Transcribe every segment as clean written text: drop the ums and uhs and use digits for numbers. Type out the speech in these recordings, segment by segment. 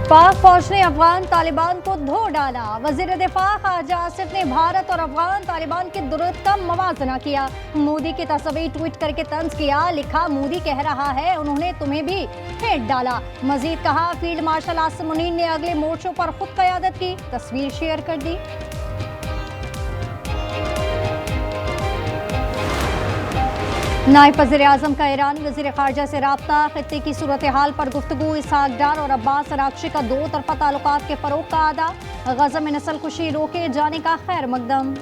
पाक फौज ने अफगान तालिबान को धो डाला। वजीर दिफा ख्वाजा आसिफ ने भारत और अफगान तालिबान के दुरुस्त मवाजना किया। मोदी की तस्वीर ट्वीट करके तंज किया, लिखा मोदी कह रहा है उन्होंने तुम्हें भी फेंट डाला। मजीद कहा फील्ड मार्शल आसिम मुनीर ने अगले मोर्चों पर खुद क़यादत की, तस्वीर शेयर कर दी। नायब वज़ीर-ए-आज़म का ईरानी वज़ीर ख़ारजा से राब्ता, ख़ित्ते की सूरत हाल पर गुफ्तगू। इसहाक डार और अब्बास अराग़ची का दो तरफ़ा ताल्लुकात के फ़रोग़ का अदा। गज़ा में नस्ल कुशी रोके जाने का खैर मकदम।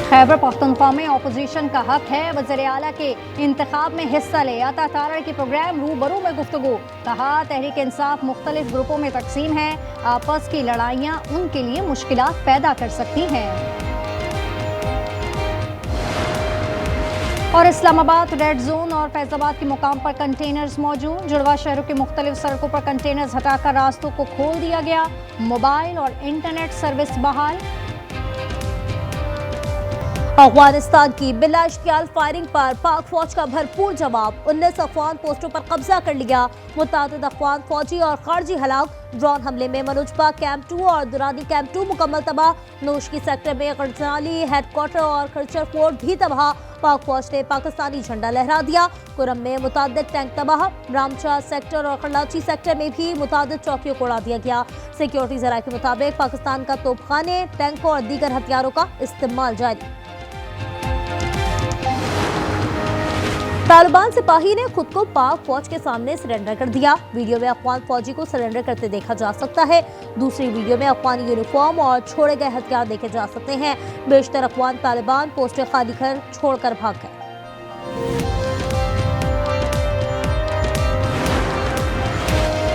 खैबर पख्तूनख्वा में अपोजिशन का हक है वज़ीर आला के इंतखाब में हिस्सा ले। अता तारड़ के प्रोग्राम रूबरू में गुफ्तगू। कहा तहरीक इंसाफ मुख्तलिफ ग्रुपों में तकसीम है, आपस की लड़ाइयाँ उनके लिए मुश्किलात पैदा कर सकती हैं। और इस्लामाबाद रेड जोन और फैजाबाद के मुकाम पर कंटेनर्स मौजूद। जुड़वा शहरों के मुख्तलिफ सड़कों पर कंटेनर्स हटाकर रास्तों को खोल दिया गया। मोबाइल और इंटरनेट सर्विस बहाल। अफगानिस्तान की बिला इश्तियाल फायरिंग पर पाक फौज का भरपूर जवाब। 19 अफगान पोस्टों पर कब्जा कर लिया। मुतादिद अफगान फौजी और खारजी हलाक। ड्रोन हमले में मनोजबा कैंप 2 और दुरानी कैंप 2 मुकम्मल तबाह। नोशकी सेक्टर में गरजाली हेडक्वार्टर और खर्चर फोर्ट भी तबाह। पाक फौज ने पाकिस्तानी झंडा लहरा दिया। कुरम में मुतादिद टैंक तबाह। रामशाह सेक्टर और खलाची सेक्टर में भी मुतादिद चौकियों को उड़ा दिया गया। सिक्योरिटी जराये के मुताबिक पाकिस्तान का तोपखाने, टैंकों और दीगर हथियारों का इस्तेमाल जारी। तालिबान सिपाही ने खुद को पाक फौज के सामने सरेंडर कर दिया। वीडियो में अफगान फौजी को सरेंडर करते देखा जा सकता है। दूसरी वीडियो में अफगानी यूनिफॉर्म और छोड़े गए हथियार देखे जा सकते हैं। बेशतर अफगान तालिबान पोस्टें खाली कर छोड़कर भाग गए।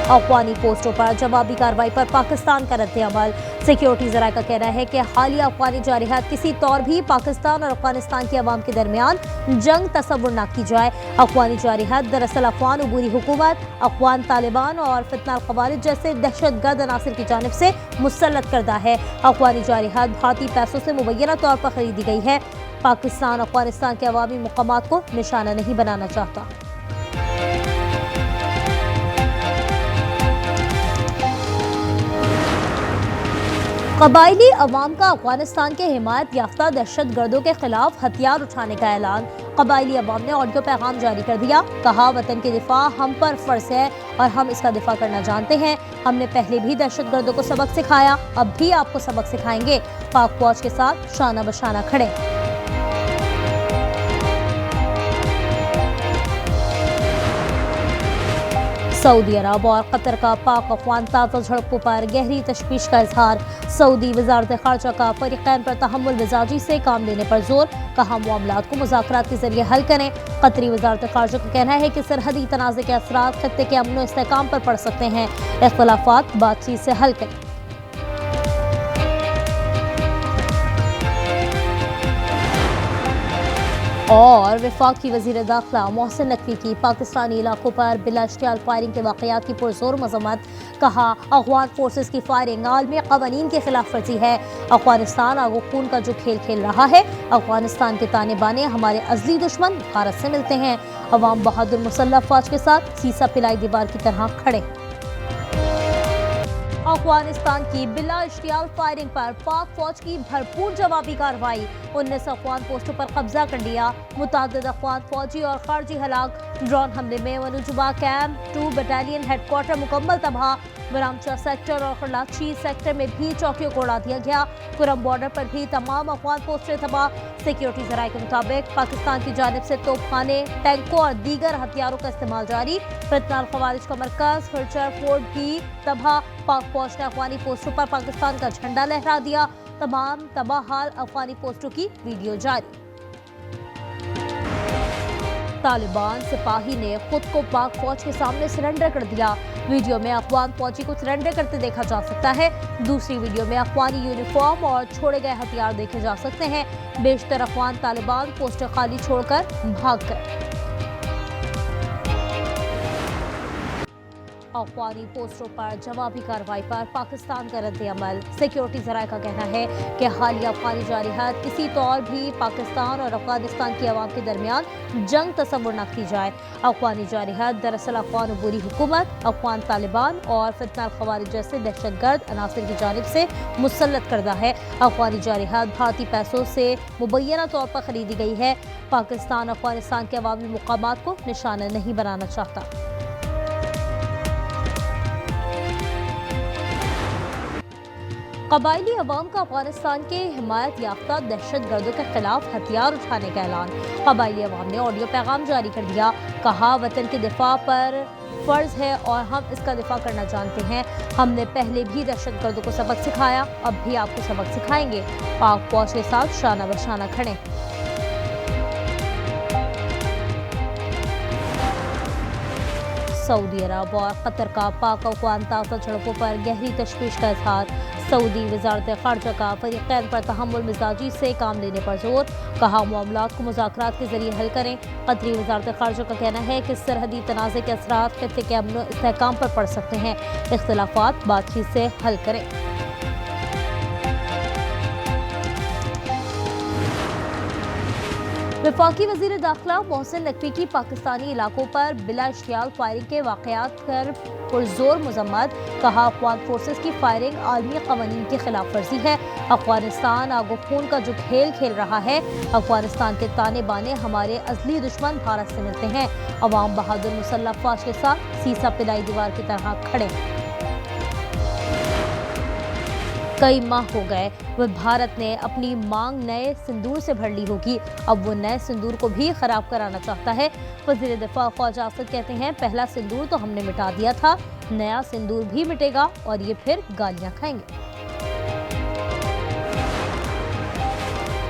अफगानी पोस्टों पर जवाबी कार्रवाई पर पाकिस्तान का रद्द-ए-अमल। सिक्योरिटी जराये का कहना है कि हालिया अफगानी जारहात किसी तौर भी पाकिस्तान और अफगानिस्तान की अवाम के दरमियान जंग तस्वुर न की जाए। अफगानी जारहात दरअसल अफगान उबूरी हुकूमत, अफगान तालिबान और फितना अल-ख़वारिज जैसे दहशतगर्द अनासिर की जानिब से मुसल्लत करदा है। अफगानी जारहात भारतीय पैसों से मुबैना तौर पर खरीदी गई है। पाकिस्तान अफगानिस्तान के अवामी मकामात को निशाना नहीं बनाना चाहता। कबायली अवाम का अफगानिस्तान के हिमायत याफ्ता दहशत गर्दों के खिलाफ हथियार उठाने का ऐलान। कबायली अवाम ने ऑडियो पैगाम जारी कर दिया। कहा वतन की दिफा हम पर फर्ज है और हम इसका दिफा करना जानते हैं। हमने पहले भी दहशत गर्दों को सबक सिखाया, अब भी आपको सबक सिखाएंगे। पाक फौज के साथ शाना बशाना खड़े। सऊदी अरब और कतर का पाक अफगान ताज़ा झड़पों पर गहरी तशवीश का इजहार। सऊदी वज़ारत ख़ारजा का फ़रीक़ैन पर तहम्मुल मिजाजी से काम लेने पर जोर। कहा मामलात को मुज़ाकरात के जरिए हल करें। कतरी वज़ारत ख़ारजा का कहना है कि सरहदी तनाज़े के असरात ख़ित्ते के अमन व इस्तेहकाम पर पड़ सकते हैं। इख्तिलाफ़ात बातचीत से हल करें। और वफाकी वज़ीर दाखिला मोहसिन नकवी की पाकिस्तानी इलाकों पर बिला इश्तियाल फायरिंग के वाक़यात की पुरज़ोर मज़म्मत। कहा अफ़गान फोर्सेस की फायरिंग आलमी क़वानीन के खिलाफ वर्जी है। अफ़गानिस्तान आगो खून का जो खेल खेल रहा है। अफ़गानिस्तान के ताने बाने हमारे अज़ली दुश्मन भारत से मिलते हैं। अवाम बहादुर मुसल्लह फ़ौज के साथ सीसा पिलाई दीवार की तरह खड़े। अफगानिस्तान की बिला इश्तियाल फायरिंग पर पाक फौज की भरपूर जवाबी कार्रवाई। 19 अफगान पोस्टों पर कब्जा कर लिया। मुतादिद अफगान फौजी और खारजी हलाक। ड्रोन हमले में मनोजबा कैंप 2 बटालियन हेडक्वार्टर मुकम्मल तबाह। रामशाह सेक्टर और खलाची सेक्टर में भी चौकियों को उड़ा दिया गया। कुरम बॉर्डर पर भी तमाम अफगान पोस्टें तबाह। सिक्योरिटी जराये के मुताबिक पाकिस्तान की जानिब से तोपखाने, टैंकों और दीगर हथियारों का इस्तेमाल जारी। फितना अल-ख़वारिज का मरकज खर्चर फोर्ट भी तबाह। पाक फौज ने अफगानी पोस्टों पर पाकिस्तान का झंडा लहरा दिया। तमाम तबाहाल अफगानी पोस्टों की वीडियो जारी। तालिबान सिपाही ने खुद को पाक फौज के सामने सरेंडर कर दिया। वीडियो में अफगान फौजी को सरेंडर करते देखा जा सकता है। दूसरी वीडियो में अफगानी यूनिफॉर्म और छोड़े गए हथियार देखे जा सकते हैं। बेशतर अफगान तालिबान पोस्टें खाली छोड़कर भाग गए। अफवानी पोस्टरों पर जवाबी कार्रवाई पर पाकिस्तान का रद्द-ए-अमल। सिक्योरिटी ज़राए का कहना है कि हालिया अफगानी जारहात किसी तौर भी पाकिस्तान और अफगानिस्तान की आवाम के दरमियान जंग तस्वुर न की जाए। अफगानी जारहात दरअसल अफगान अबूरी हुकूमत, अफगान तालिबान और फितना खवारिज जैसे दहशतगर्द अनासर की जानिब से मुसल्लत करदा है। अफगानी जारहात भारतीय पैसों से मुबैना तौर पर खरीदी गई है। पाकिस्तान अफगानिस्तान के अवामी मुकामात को निशाना नहीं बनाना चाहता। कबायली अवाम का अफगानिस्तान के हिमायत याफ्ता दहशत गर्दों के खिलाफ हथियार उठाने का ऐलान। कबायली अवाम ने ऑडियो पैगाम जारी कर दिया। कहा, वतन के दिफा पर फर्ज है और हम इसका दिफा करना जानते हैं। हमने पहले भी दहशत गर्दों को सबक सिखाया, अब भी आपको सबक सिखाएंगे। पाक फौज के साथ शाना बशाना खड़े। सऊदी अरब और कतर का पाक अफगान ताज़ा झड़पों पर गहरी तशवीश का इजहार। सऊदी वजारत ख़ारजा का फरीक़ैन पर तहम्मुल मिजाजी से काम लेने पर जोर। कहा, मामलात को मुज़ाकरात के जरिए हल करें। कतरी वजारत ख़ारजा का कहना है कि सरहदी तनाज़े के असरात खित्ते के अमन इस्तेहकाम पर पड़ सकते हैं। इख्तिलाफ़ात बातचीत से हल करें। वफाकी वज़ीर दाखिला मोहसिन नकवी की पाकिस्तानी इलाकों पर बिला इश्तियाल फायरिंग के वाक़यात कर पुरजोर मज़म्मत। कहा, अफगान फोर्सेस की फायरिंग आलमी क़वानीन की खिलाफ वर्जी है। अफगानिस्तान आगो खून का जो खेल खेल रहा है। अफगानिस्तान के ताने बाने हमारे अज़ली दुश्मन भारत से मिलते हैं। अवाम बहादुर मुसल्लह फ़ौज के साथ सीसा पिलाई दीवार की तरह खड़े। कई माह हो गए, वह भारत ने अपनी मांग नए सिंदूर से भर ली होगी। अब वो नए सिंदूर को भी खराब कराना चाहता है। वज़ीर दिफा ख्वाजा आसिफ कहते हैं, पहला सिंदूर तो हमने मिटा दिया था, नया सिंदूर भी मिटेगा और ये फिर गालियां खाएंगे।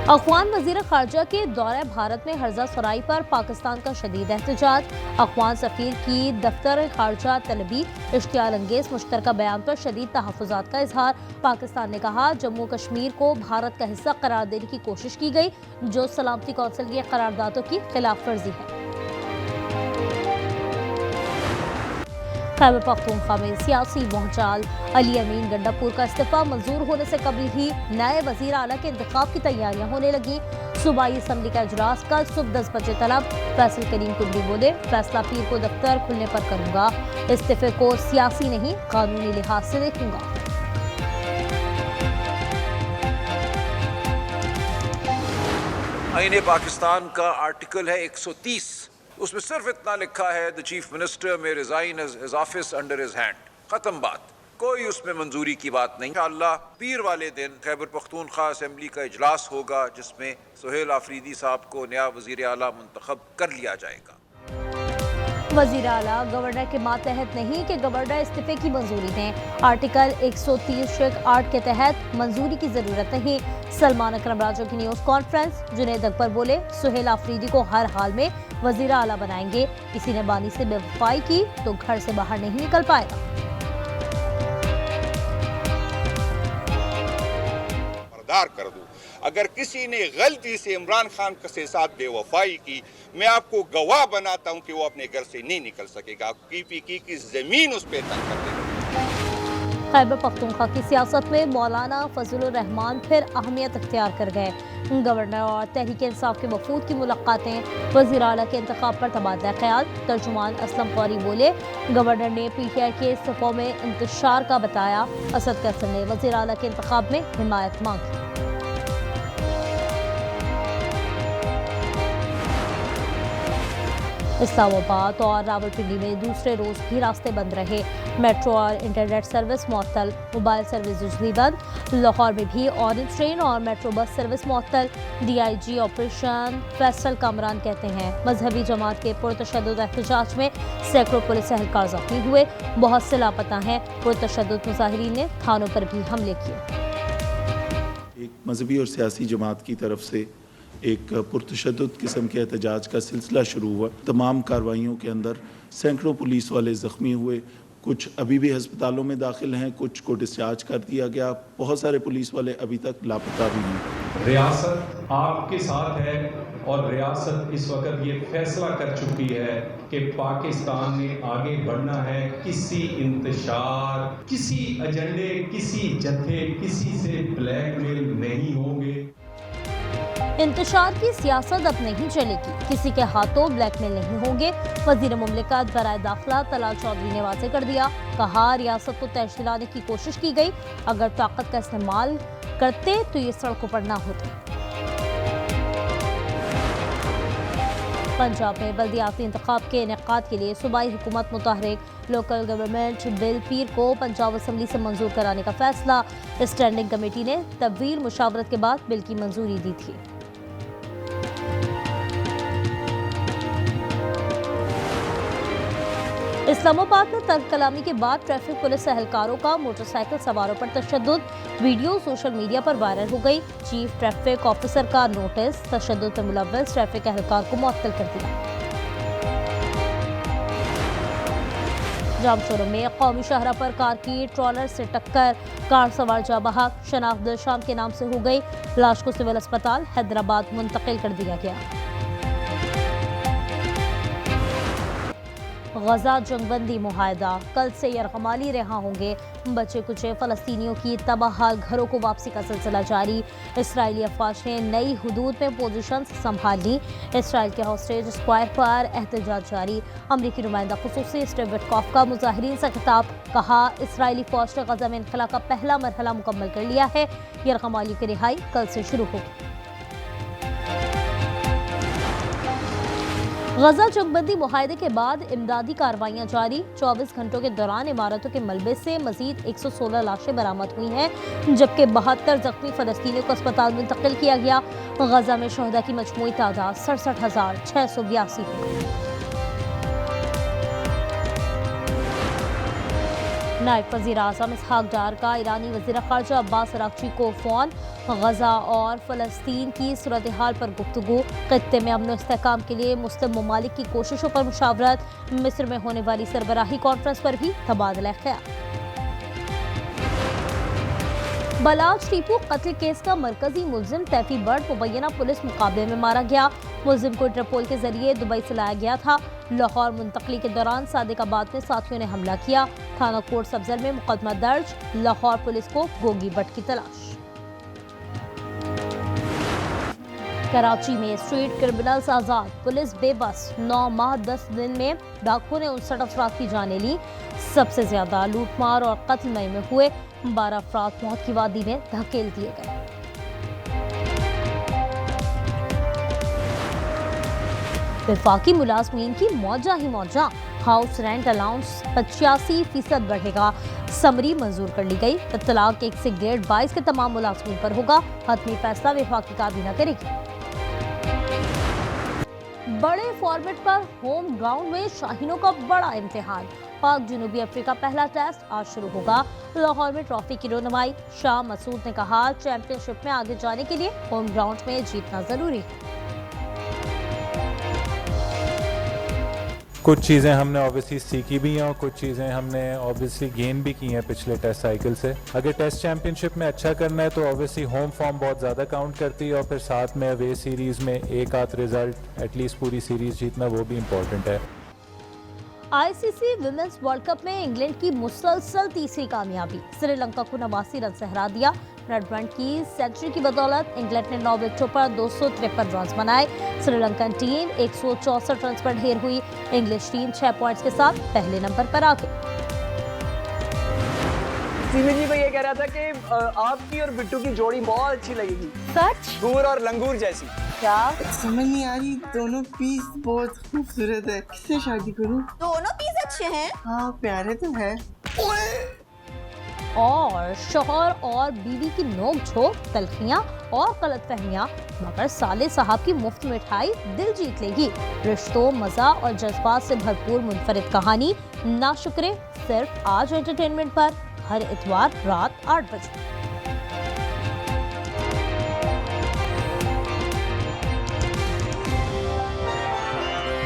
अफगान वज़ीर ख़ारजा के दौरे भारत में हर्जा सराई पर पाकिस्तान का शदीद एहतजाज। अफगान सफ़ीर की दफ्तर ख़ारजा तलबी इश्तियाल अंगेज़ मुश्तरका बयान पर शदीद तहफ़्फ़ुज़ात का इजहार। पाकिस्तान ने कहा, जम्मू कश्मीर को भारत का हिस्सा करार देने की कोशिश की गई, जो सलामती कौंसिल की करारदादों की खिलाफ वर्जी है। खैबर पख्तूनख्वा में सियासी भौचाल। अली अमीन गंडापुर का इस्तीफा मंजूर होने से कबल ही नए वजीर आला के इंतखाब की तैयारियां होने लगी। सूबाई असम्बली का इजलास कल सुबह 10 बजे तलब। फैसल करीम कुबरी बोले, फैसला पीर को दफ्तर खुलने पर करूंगा। इस्तीफे को सियासी नहीं कानूनी लिहाज से देखूंगा। आईने पाकिस्तान का आर्टिकल है 130, उसमें सिर्फ इतना लिखा है, द चीफ मिनिस्टर में resign his office under his hand. खत्म बात, कोई उसमें मंजूरी की बात नहीं। इंशाअल्लाह पीर वाले दिन खैबर पख्तूनख्वा असेंबली का इजलास होगा, जिसमें सुहेल आफरीदी साहब को नया वजीर आला मुंतखब कर लिया जाएगा। वजीर आला गवर्नर के मातहत नहीं कि गवर्नर इस्तीफे की मंजूरी दें। आर्टिकल 130(8) के तहत मंजूरी की जरूरत नहीं। सलमान अकरम राजा की न्यूज़ कॉन्फ्रेंस। जुनैद अकबर बोले, सुहेल आफरीदी को हर हाल में वजीर आला बनाएंगे। किसी ने बानी से बेवफाई की तो घर से बाहर नहीं निकल पाएगा। कर दूं, अगर किसी ने गलती से इमरान खान के साथ बेवफाई की, मैं आपको गवाह बनाता हूं कि वो अपने घर से नहीं निकल सकेगा। PPK की जमीन उस पर तंग कर देगी। खैबर पख्तूनख्वा की सियासत में मौलाना फजलुर रहमान फिर अहमियत इख्तियार कर गए। गवर्नर और तहरीक इंसाफ के वफूद की मुलाकातें। वज़ीर आला के इंतखाब पर तबादला ख्याल। तर्जुमान असलम कौरी बोले, गवर्नर ने PTI के इस्तीफों में इंतशार का बताया। असद कैसर ने वज़ीर आला के इंतखाब में हिमायत मांगी। इस्लामाबाद और रावलपिंडी में दूसरे रोज भी रास्ते बंद रहे। मेट्रो और इंटरनेट सर्विस मुअत्तल, मोबाइल सर्विस बिजली बंद। लाहौर में भी ऑरेंज ट्रेन और मेट्रो बस सर्विस मुअत्तल। DIG ऑपरेशन फैसल कामरान कहते हैं, मजहबी जमात के पुरतशद्दुद एहतजाज में सैकड़ों पुलिस एहलकार जख्मी हुए। बहुत से लापता हैं। पुरतशद्दुद मुजाहिरीन ने थानों पर भी हमले किए। एक मजहबी और सियासी जमात की तरफ से एक पुरतशद्दुद किस्म के एहतजाज का सिलसिला शुरू हुआ। तमाम कार्रवाइयों के अंदर सैकड़ों पुलिस वाले ज़ख्मी हुए। कुछ अभी भी अस्पतालों में दाखिल हैं, कुछ को डिस्चार्ज कर दिया गया। बहुत सारे पुलिस वाले अभी तक लापता भी हैं। रियासत आपके साथ है और रियासत इस वक्त ये फैसला कर चुकी है कि पाकिस्तान ने आगे बढ़ना है। किसी इंतशार, किसी एजेंडे, किसी जत्थे, किसी से ब्लैकमेल नहीं होंगे। इंतशार की सियासत अब नहीं चलेगी, किसी के हाथों ब्लैकमेल नहीं होंगे। वजीर मुमलिकत बराए दाखिला तलाल चौधरी ने वाज़ेह कर दिया। कहा, रियासत को तहस दिलाने की कोशिश की गई, अगर ताकत का इस्तेमाल करते तो ये सड़कों पर ना होते। पंजाब में बल्दियाती इंतखाब के इनेकाद के लिए सूबाई हुकूमत मुतहरिक। लोकल गवर्नमेंट बिल पीर को पंजाब असम्बली से मंजूर कराने का फैसला। स्टैंडिंग कमेटी ने तवील मुशावरत के बाद बिल की मंजूरी दी थी। इस्लामाबाद में तर्क कलामी के बाद ट्रैफिक पुलिस एहलकारों का मोटरसाइकिल सवारों पर तशद्दुद। वीडियो सोशल मीडिया पर वायरल हो गई। चीफ ट्रैफिक ऑफिसर का नोटिस, तशद्दुद में मुलव्वस ट्रैफिक एहलकार को मुअत्तल कर दिया। जामशोरों में कौमी शाहरा पर कार की ट्रॉलर से टक्कर, कार सवार जा बहक। शनाख्त शाम के नाम से हो गई। लाश को सिविल अस्पताल हैदराबाद मुंतकिल कर दिया गया। गजा जंगबंदी मुआहदा, कल से यरगमाली रिहा होंगे। बचे कुछ फ़लस्तीनियों की तबाहाल घरों को वापसी का सिलसिला जारी। इसराइली अफवाज ने नई हुदूद में पोजीशन संभाल ली। इसराइल के हॉस्टेज स्क्वायर पर एहतजाज जारी। अमरीकी नुमाइंदा खुसूसी स्टीव विटकॉफ का मुजाहिरीन से खिताब। कहा, इसराइली फौज ने गजा में इनखला का पहला मरहला मुकम्मल कर लिया है। यरगमाली की रिहाई कल से शुरू होगी। गजा जंगबंदी मुआहदे के बाद इमदादी कार्रवाइयां जारी। 24 घंटों के दौरान इमारतों के मलबे से मजीद 116 लाशें बरामद हुई हैं, जबकि 72 जख्मी फलस्तीनियों को अस्पताल मुंतकिल किया गया। गजा में शहदा की मजमूई तादाद 67,682 हो गई। नायब वज़ीर आज़म इसहाक डार का ईरानी वज़ीर ख़ारजा अब्बास अराग़ची को फ़ोन। गजा और फ़लस्तीन की सूरत हाल पर गुफ्तगू। ख़ित्ते में अमन व इस्तेहकाम के लिए मुस्लिम ममालिक की कोशिशों पर मुशावरत। मिस्र में होने वाली सरबराही कॉन्फ्रेंस पर भी तबादला ख्याल। बलाज टीपू कत्ल केस का मरकजी मुलजिम तैफी बर्ड मुबैना पुलिस मुकाबले में मारा गया। मुलजिम को इंटरपोल के जरिए दुबई से लाया गया था। लाहौर मुंतकली के दौरान सादिकाबाद में साथियों ने हमला किया। थाना कोट सब्जल में मुकदमा दर्ज। लाहौर पुलिस को गोगी बट की तलाश। कराची में स्ट्रीट क्रिमिनल्स आजाद, पुलिस बेबस। 9 माह 10 दिन में डाकुओं ने 59 अफराद की जानें ली। सबसे ज्यादा लूटमार और कत्ल मई में हुए। 12 अफराद मौत की वादी में धकेल दिए गए। वफाकी मुलाजमीन की मौजा ही मौजा। हाउस रेंट अलाउंस 85% बढ़ेगा। समरी मंजूर कर ली गई। इत्तलाक 1 से ग्रेड 22 के तमाम मुलाजमीन पर होगा। हतमी फैसला वफाकी काबीना करेगी। बड़े फॉर्मेट पर होम ग्राउंड में शाहीनों का बड़ा इम्तिहान। पाक जनूबी अफ्रीका पहला टेस्ट आज शुरू होगा। लाहौर में ट्रॉफी की रोनमाई। शाह मसूद ने कहा, चैंपियनशिप में आगे जाने के लिए होम ग्राउंड में जीतना जरूरी है। कुछ चीज़ें हमने ऑब्वियसली सीखी भी हैं और कुछ चीज़ें हमने ऑब्वियसली गेन भी की हैं पिछले टेस्ट साइकिल से। अगर टेस्ट चैंपियनशिप में अच्छा करना है तो ऑब्वियसली होम फॉर्म बहुत ज़्यादा काउंट करती है और फिर साथ में अवे सीरीज़ में एक आध रिजल्ट एटलीस्ट पूरी सीरीज़ जीतना वो भी इम्पोर्टेंट है। आईसीसी विमेंस वर्ल्ड कप में इंग्लैंड की मुसलसल तीसरी कामयाबी। श्रीलंका को 89 रन से हरा दिया। ब्रैडमैन की सेंचुरी की बदौलत इंग्लैंड ने 9 विकेटों पर 253 रन बनाए। श्रीलंकन टीम 164 रन पर ढेर हुई। इंग्लिश टीम 6 पॉइंट्स के साथ पहले नंबर पर आ गई। सीमी जी को ये कह रहा था कि आपकी और बिट्टू की जोड़ी बहुत अच्छी लगेगी। सच? घूर और लंगूर जैसी। क्या समझ नहीं आ रही, दोनों पीस बहुत खूबसूरत है, किससे शादी करूं? दोनों पीस अच्छे हैं। हाँ प्यारे तो है। और शौहर और बीवी की नोक झोंक, तलखियां और गलतफहमियां, मगर साले साहब की मुफ्त मिठाई दिल जीत लेगी। रिश्तों, मजा और जज्बात से भरपूर मुनफरिद कहानी ना शुक्रे सिर्फ आज एंटरटेनमेंट पर हर इतवार रात 8 बजे।